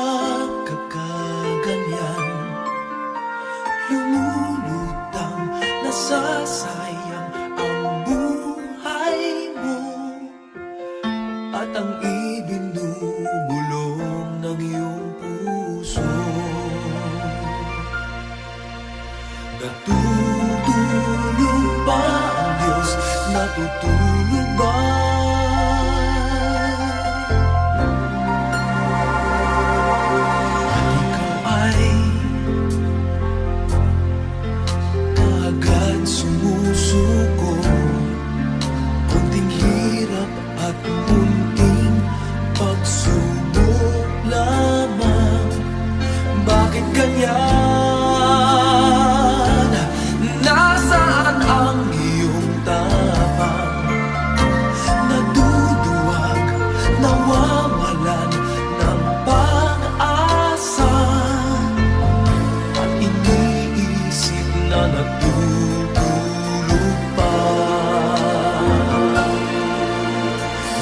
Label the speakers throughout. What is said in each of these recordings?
Speaker 1: nagkakaganyan, lumulutang nasasayang ang buhay mo at ang ibinubulong ng iyong puso. Natutulog ba ang Diyos? Natutulog ba? At ikaw ay kaagad sumusuko, kunting hirap at munting pagsubok lamang. Bakit ganyan? Nasaan ang iyong tapang? Naduduwag, nawawalan ng pag-asa, at iniisip na natutulog pa.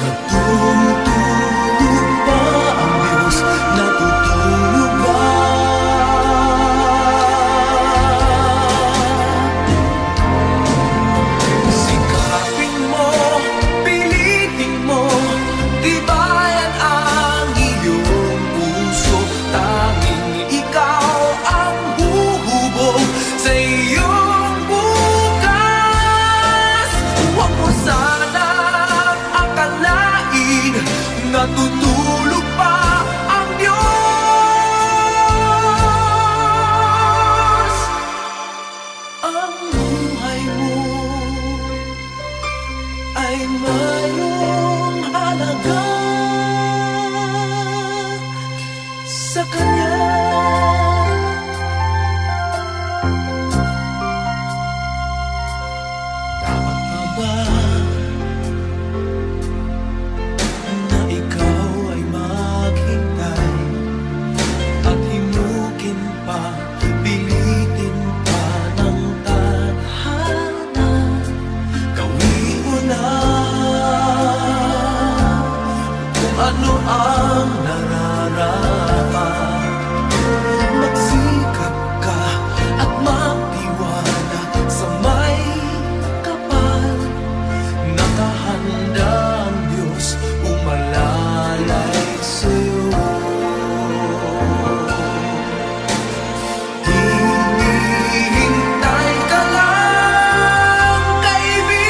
Speaker 1: Natutulog ba ang Diyos? Natutulog ba? Sikapin mo, pilitin mo, tibayan ang iyong puso. Tanging ikaw ang huhubog sa iyong bukas. Huwag mo sanang akalain natutulog pa ang Diyos. Ang buhay mo ay mayroong halaga sa Kanya. Dapat na ba na ikaw ay maghintay at himukin pa, pilitin pa ng tadhana? Gawin mo na kung ano ang nararapat. Magsikap ka at magtiwala sa may kapal. Nakahanda ang Diyos umalalay sa'yo. Hinihintay ka lang, kaibigan.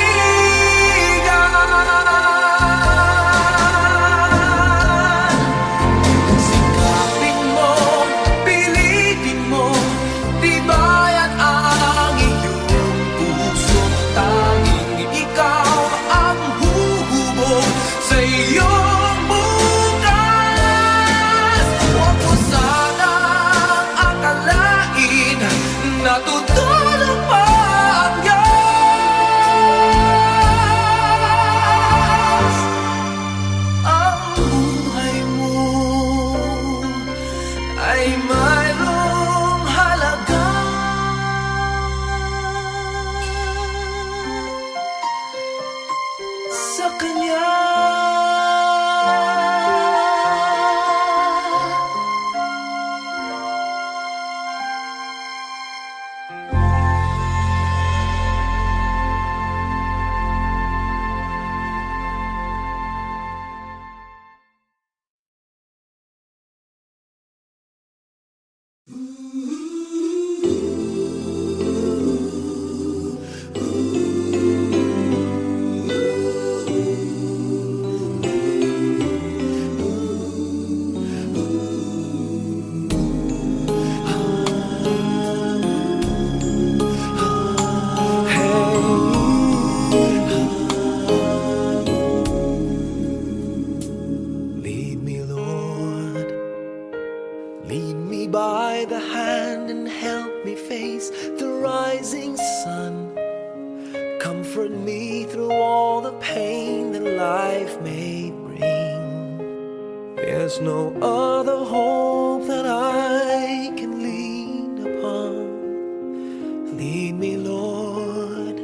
Speaker 1: Sikapin mo, pilitin mo, tibayan ang iyong puso. Tanging ikaw ang huhubog sa iyong bukas. Huwag mo sanang akalain natutulog pa ang Diyos. Ang buhay mo ay mayroong halaga sa Kanya. Lead me, Lord. Lead me by the hand and help me face the rising sun. Comfort me through all the pain that life may bring. There's no other hope that I can lean upon. Lead me, Lord.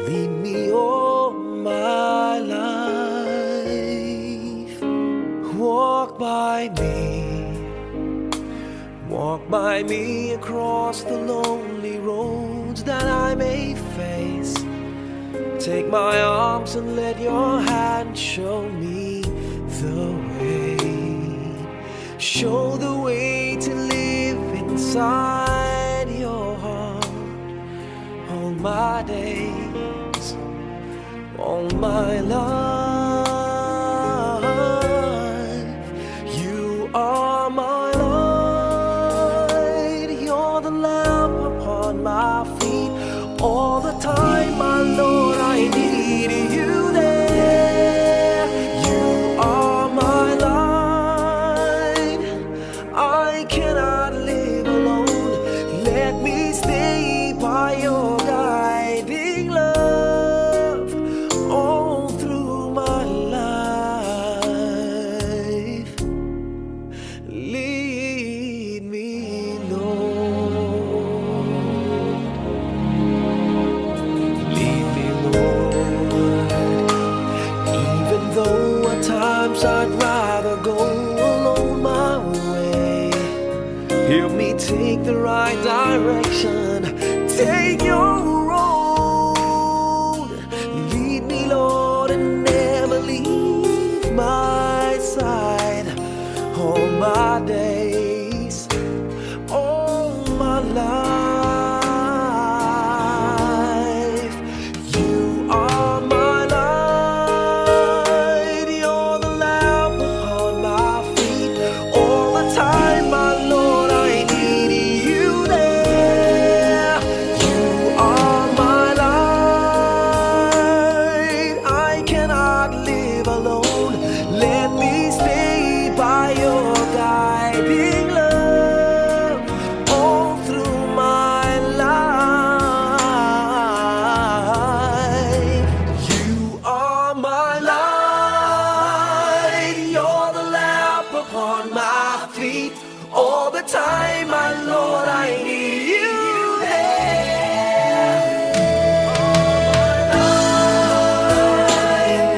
Speaker 1: Lead me all my life. Walk by me Walk by me across the lonely roads that I may face. Take my arms and let your hand show me the way. Show the way to live inside your heart. All my days, all my life, you are my light. You're the lamp upon my feet. All the time, my Lord, I need you there. You are my light. I cannot live alone. Let me stay by your guiding love all through my life. Lead me, Lord. Lead me, Lord. Even though at times I'd rather go alone my way, help me take the right direction. Take your road. Lead me, Lord, and never leave my side. All my days, all my life, you are my light. You're the lamp upon my feet. All the time, my Lord, I need you there. You are my light. I cannot live alone. Let me stay by your guiding love all through my life. You are my light. You're the lamp upon my feet. All the time, my Lord, I need you there.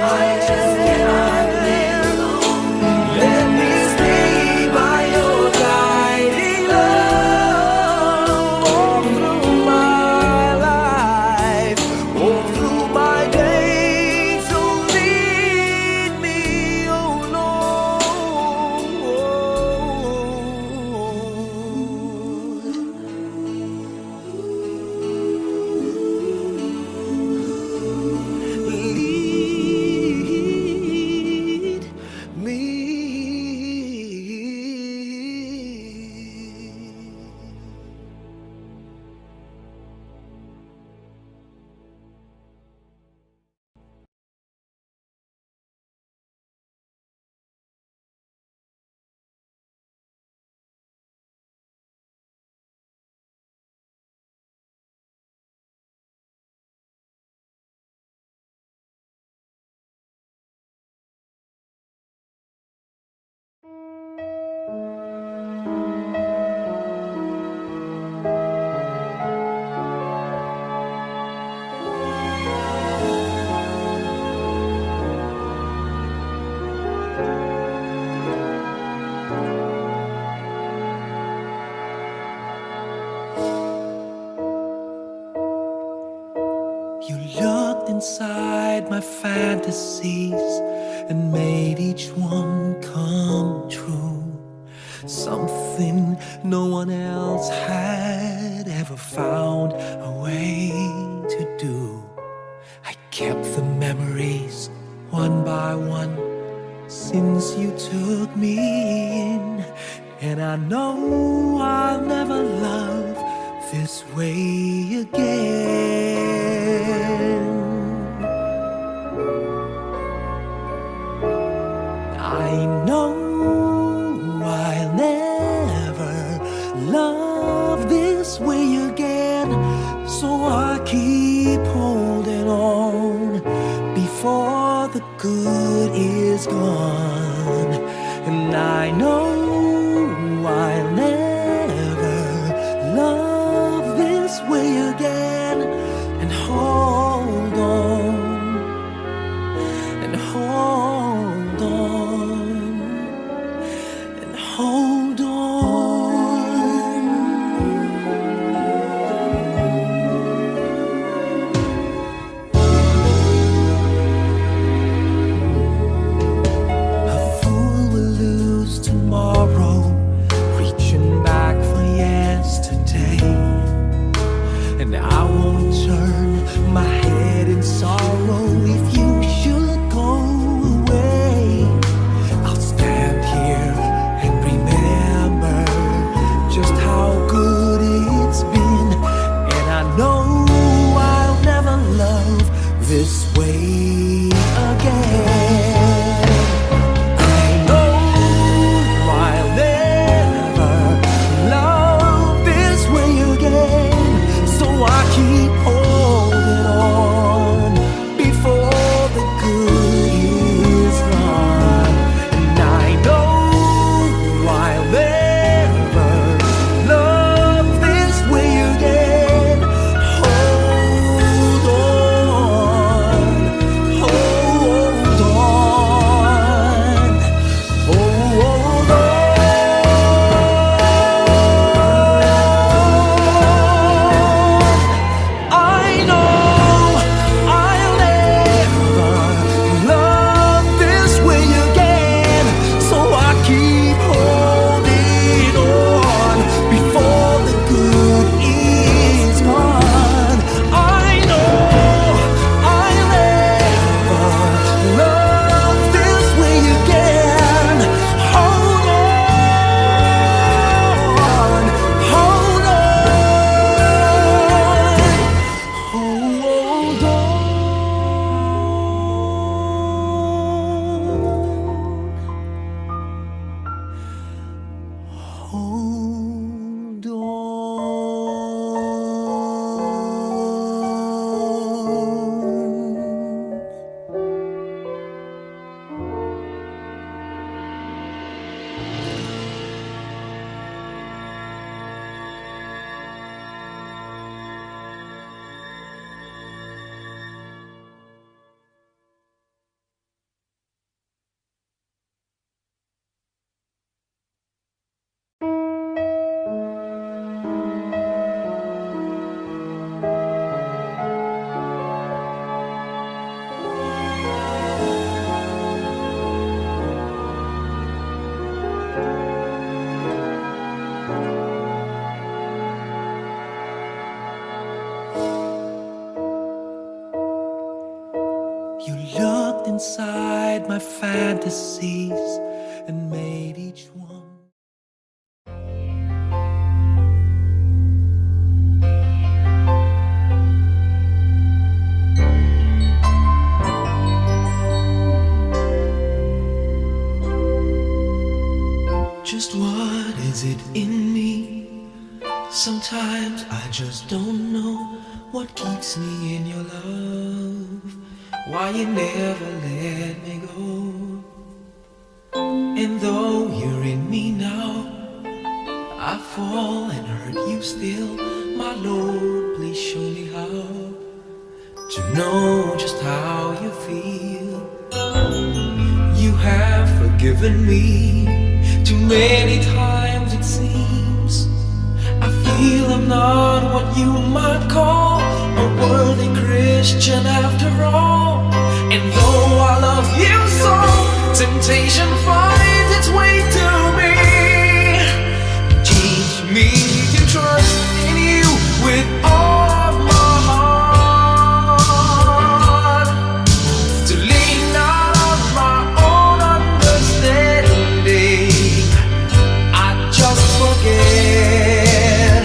Speaker 1: I just cannot live alone. Let me stay by your guiding love all through my life, all through my days. So lead me, oh Lord. Lead me. You looked inside my fantasies and made each one come true. Something no one else had ever found a way to do. I kept the memories one by one since you took me in, and I know I'll never love this way again. I know I'll never love this way again, so I keep holding on before the good is gone. And I know I'll never love this way again, and hold on, and hold on, and hold on. hold on. You looked inside my fantasies and made each one. Just what is it in me? Sometimes I just don't know what keeps me in your love. Why you never let me go. And though you're in me now, I fall and hurt you still. My Lord, please show me how to know just how you feel. You have forgiven me too many times it seems. I feel I'm not what you might call a worthy Christian after all. And though I love you so, temptation finds its way to me. Teach me to trust in you with all of my heart, to lean not on my own understanding. I just forget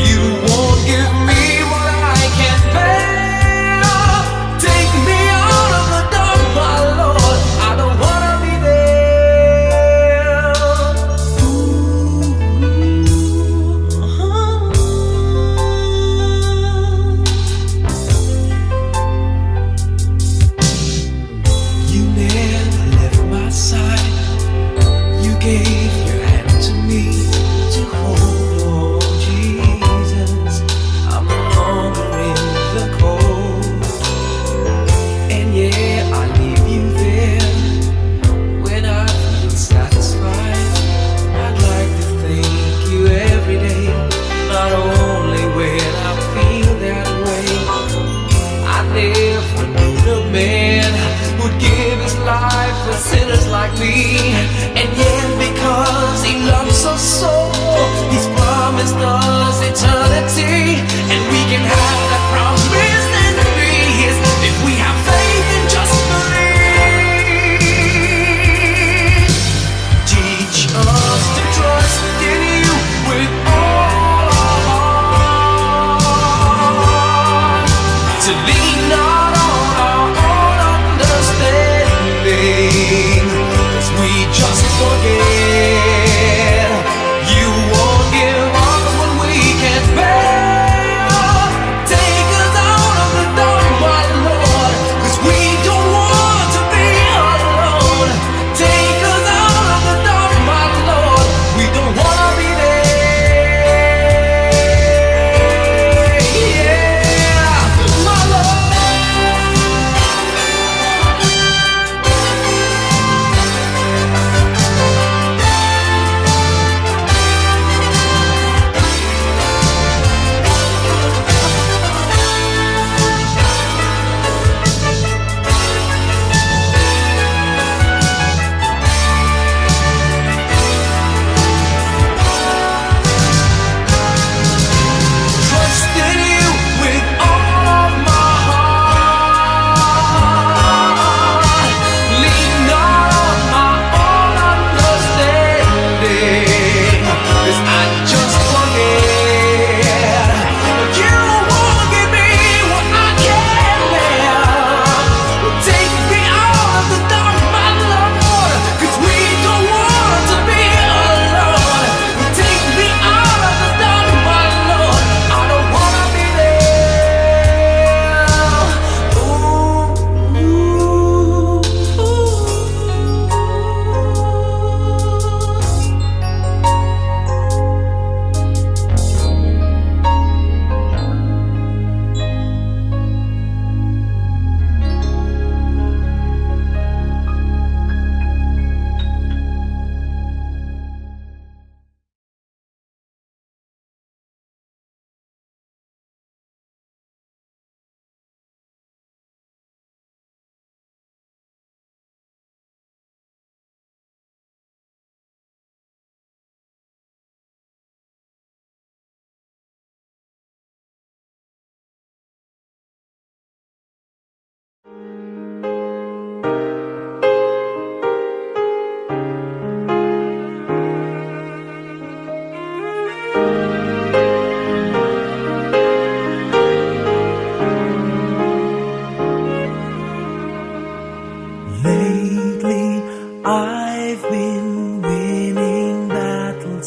Speaker 1: you won't give me what I can't bear. Take me out of the dark, my Lord. I don't wanna be there.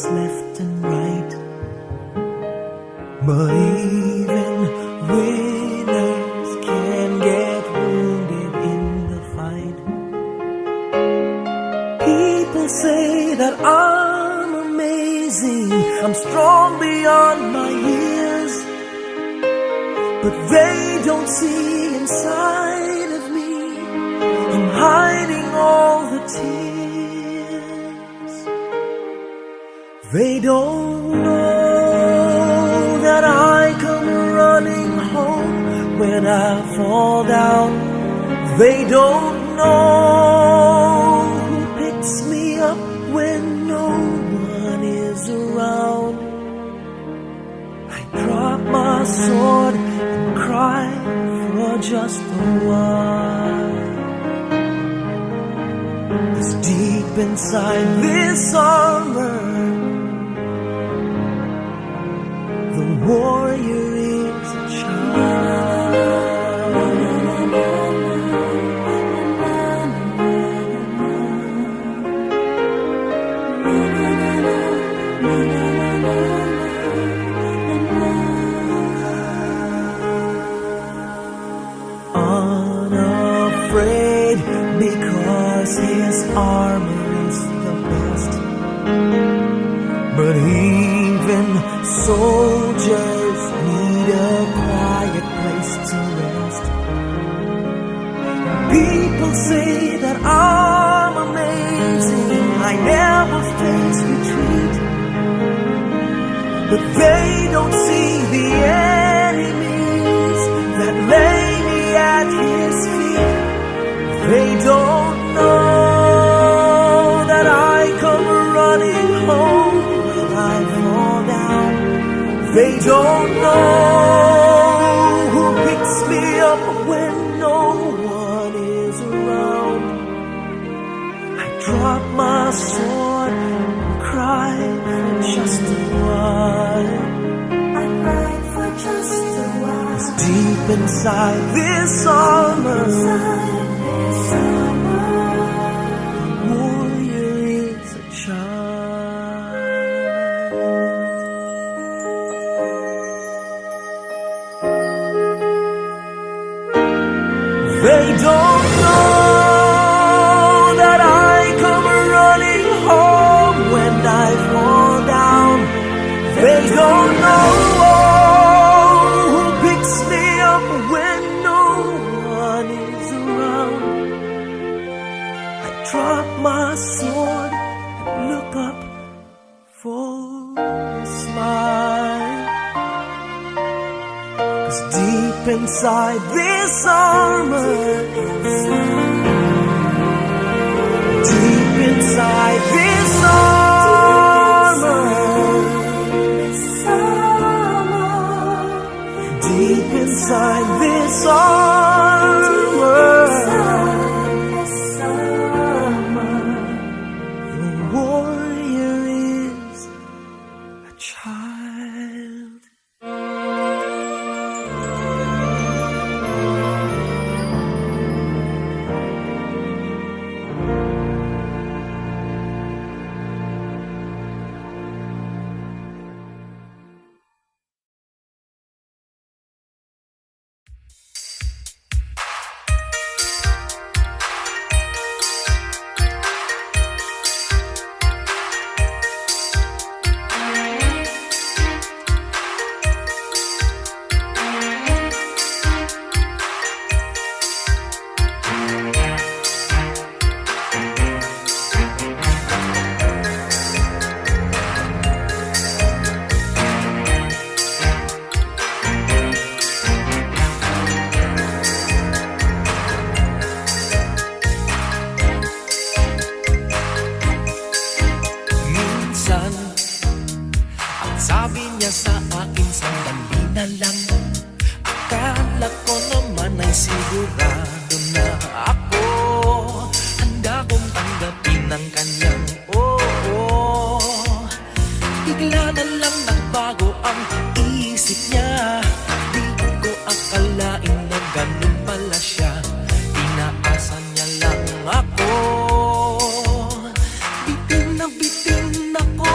Speaker 1: attacks left and right. But even winners can get wounded in the fight. People say that I'm amazing, I'm strong beyond my years, but they don't see inside of me. I'm hiding all the tears. They don't know that I come running home when I fall down. They don't know who picks me up when no one is around. I drop my sword and cry for just a while. 'Cause deep inside this armor, the warrior is a child. Unafraid because his armor is the best. But even soldiers need a quiet place to rest. People say that I'm amazing, I never face retreat, but they don't see the enemies that lay me at his feet. They don't know that I come running home when I fall down. They don't know who picks me up when no one is around. I drop my sword and cry for just a while. I cry for just a while. 'Cause deep inside this armor, the warrior is a child. They don't know that I come running home when I fall down. They don't know who picks me up when no one is around. I drop my sword and look up for a smile. 'Cause deep inside this armor, deep inside this armor, deep inside this armor, the warrior is a child. Sabi niya sa akin, sandali na lang. Akala ko naman ay sigurado na ako. Handa kong tanggapin ang kanyang oo. Bigla na lang nagbago ang isip niya. Di ko akalain na ganun pala siya. Inaasa niya lang ako. Bitin na ako.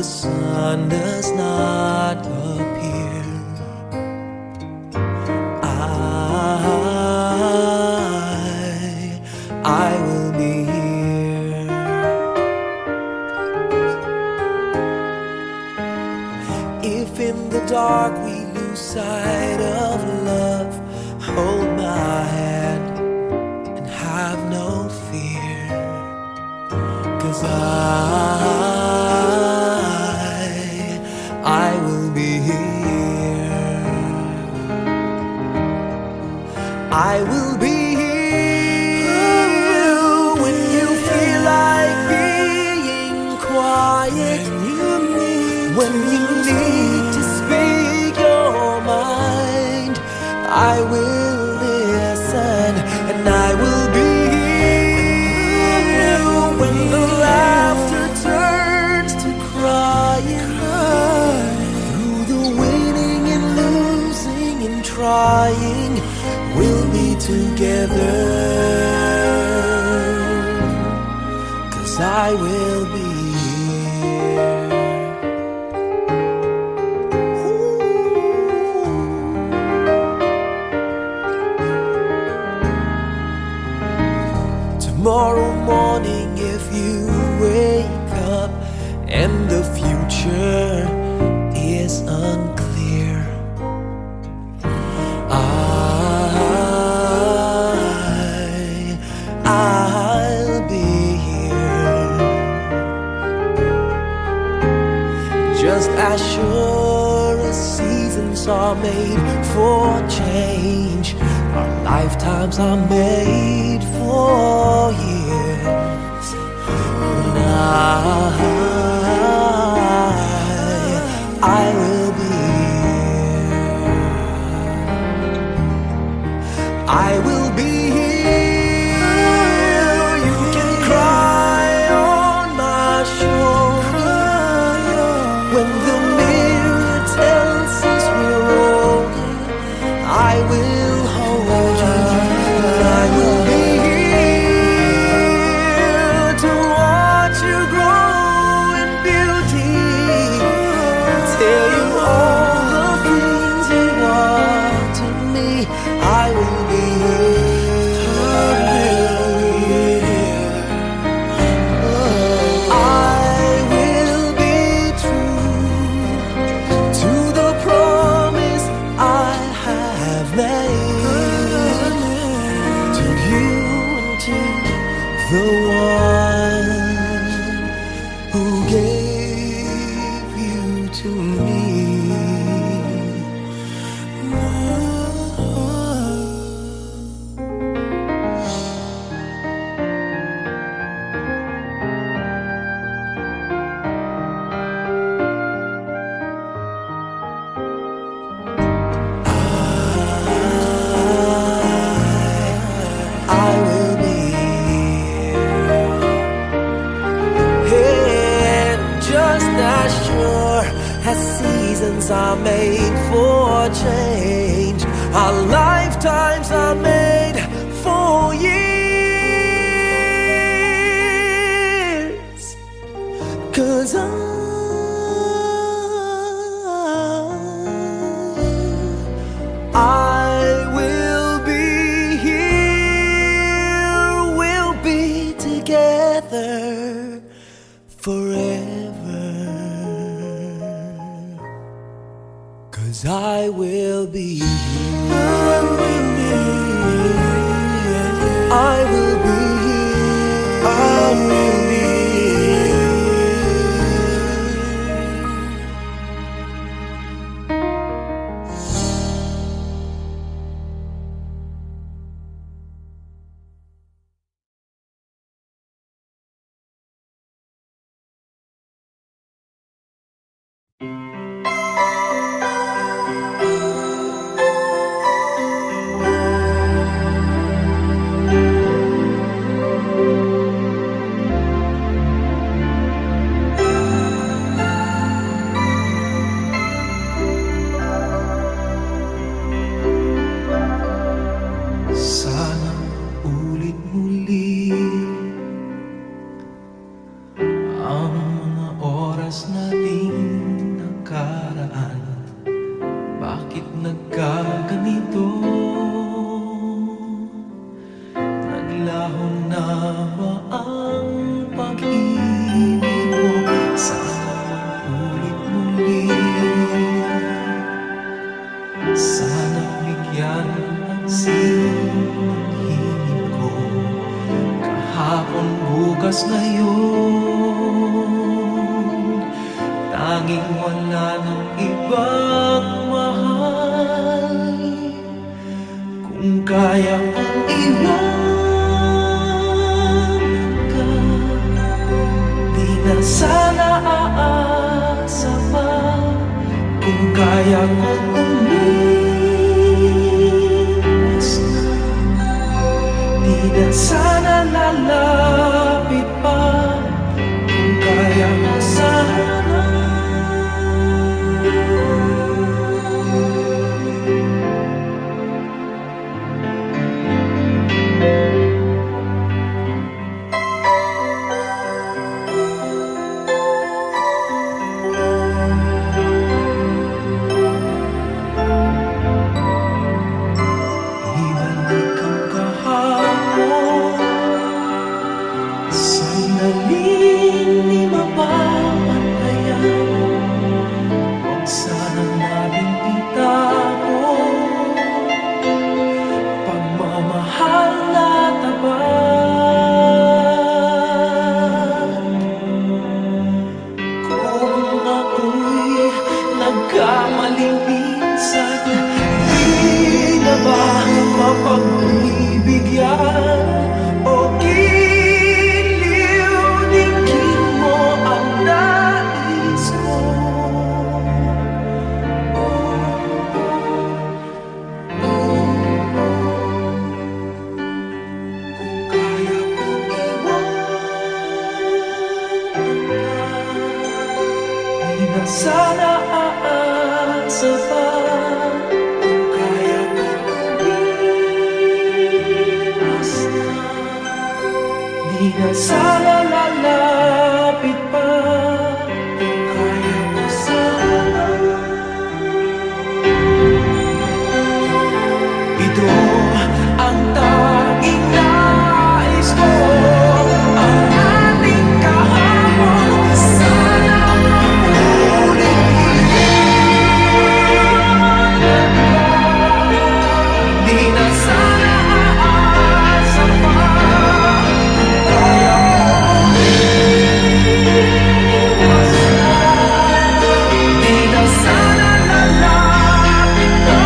Speaker 1: the sun does not appear, I will be here. If in the dark we lose sight of love, hold my hand and have no fear, 'cause I will be here. I will be here when you feel like being quiet, when you need to speak your mind. I will listen and I will be here when the laughter turns to crying, through the winning and losing and trying, we'll be together, 'cause I will be here. Tomorrow morning, if you wake up and the future is unclear, I'll be here. Just as sure as seasons are made for change, our lifetimes are made for years. And I will be here. I will be here. You can cry on my shoulder when the mirror tells us we're older. I will hold you. I will be here to watch you grow in beauty, tell you all the things you are to me. I will be here. I will be true to the promise I have made to you and to the one who gave you to me. I will be here. And just as sure as seasons are made for change, our lifetimes are made for years. 'Cause I will be here. We'll be together forever, 'cause I will be here. I will be here. I will be here. tanging wala ng ibang mahal. Kung kaya kong iwan ka, di na sana aasa pa. Kung kaya kong umiwas na, di na sana lalapit pa. Kung kaya mo sana, ibalik ang kahapon. Sandaling di mapapantayan, huwag sanang nating itago. Pagmamahal na tapat. Kung ako'y nagkamaling minsan, di na ba mapagbibigyan o giliw-digin mo ang nais ko? Kaya kong iwan ka, di na sana aasa pa. Kung kaya kong umiwas na, di na sana lalapit pa. Kung kaya mo sana, ito ang tanging nais ko. Ang ating kahapon, sana maulit-ulit. Di na sana aasa pa. Kaya mo umiwas na, di na sana lalapit ka.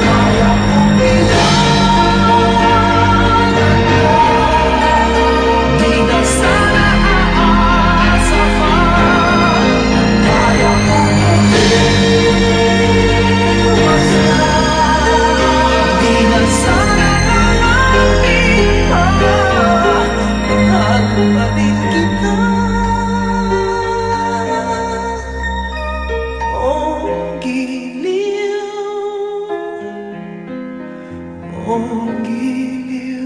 Speaker 1: Kaya kong iwanan ka, di na sana aasa pa. Kaya kong umiwas na, di na sana lalapit pa. Mahal pa din kita, ang giliw, ang giliw.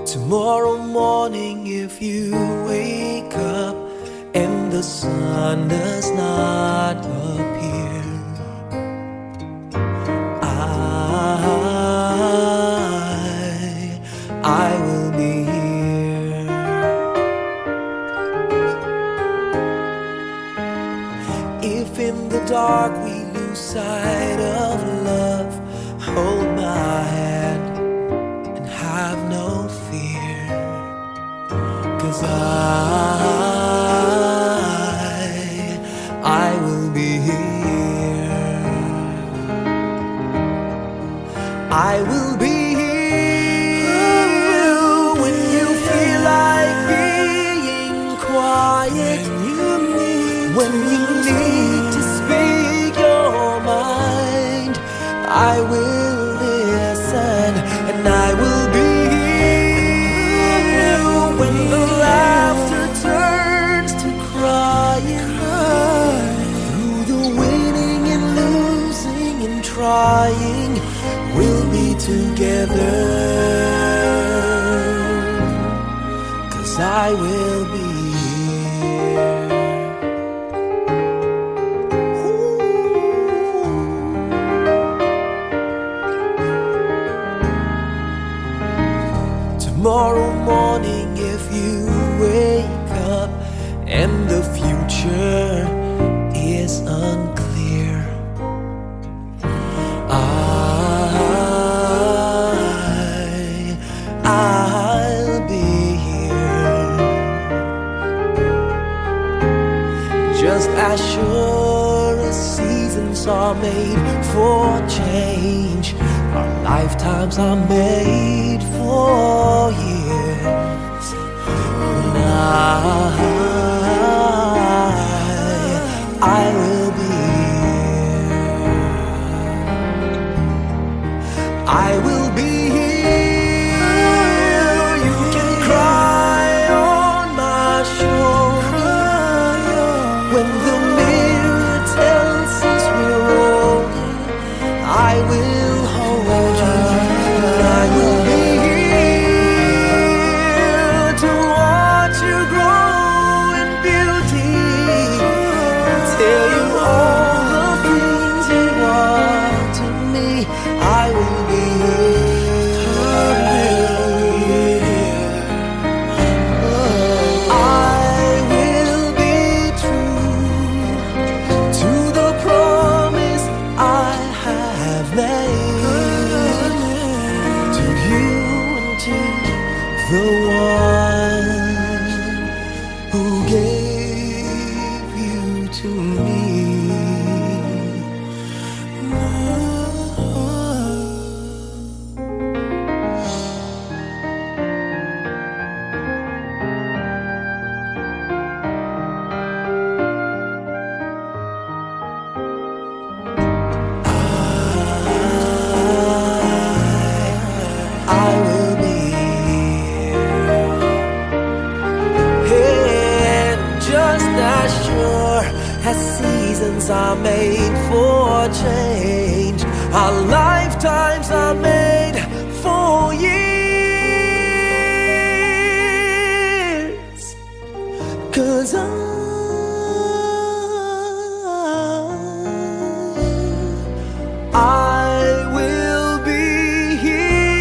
Speaker 1: Tomorrow morning, if you wake up and the sun does not appear, I will be here. If in the dark we lose sight of love, hold my hand and have no fear, 'cause I will be here. I will be here when you feel like being together, 'cause I will be here. Tomorrow morning, if you wake up and the future is unclear, I'll be here. Just as sure as seasons are made for change, our lifetimes are made for years. And I will be here. I will be here. You can cry on my shoulder when the mirror tells us we're older. I will hold you. I will be here to watch you grow in beauty, tell you all the things you are to me. I will be here. I will be true to the promise I have made to you and to the one who gave you to me. I will be here. And just as sure as seasons are made for change, our lifetimes are made for years. 'Cause I will be here.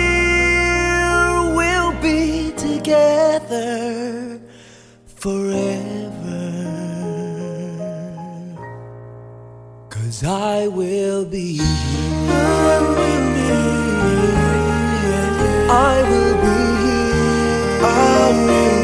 Speaker 1: We'll be together forever. 'Cause I will be here. I will be here. I will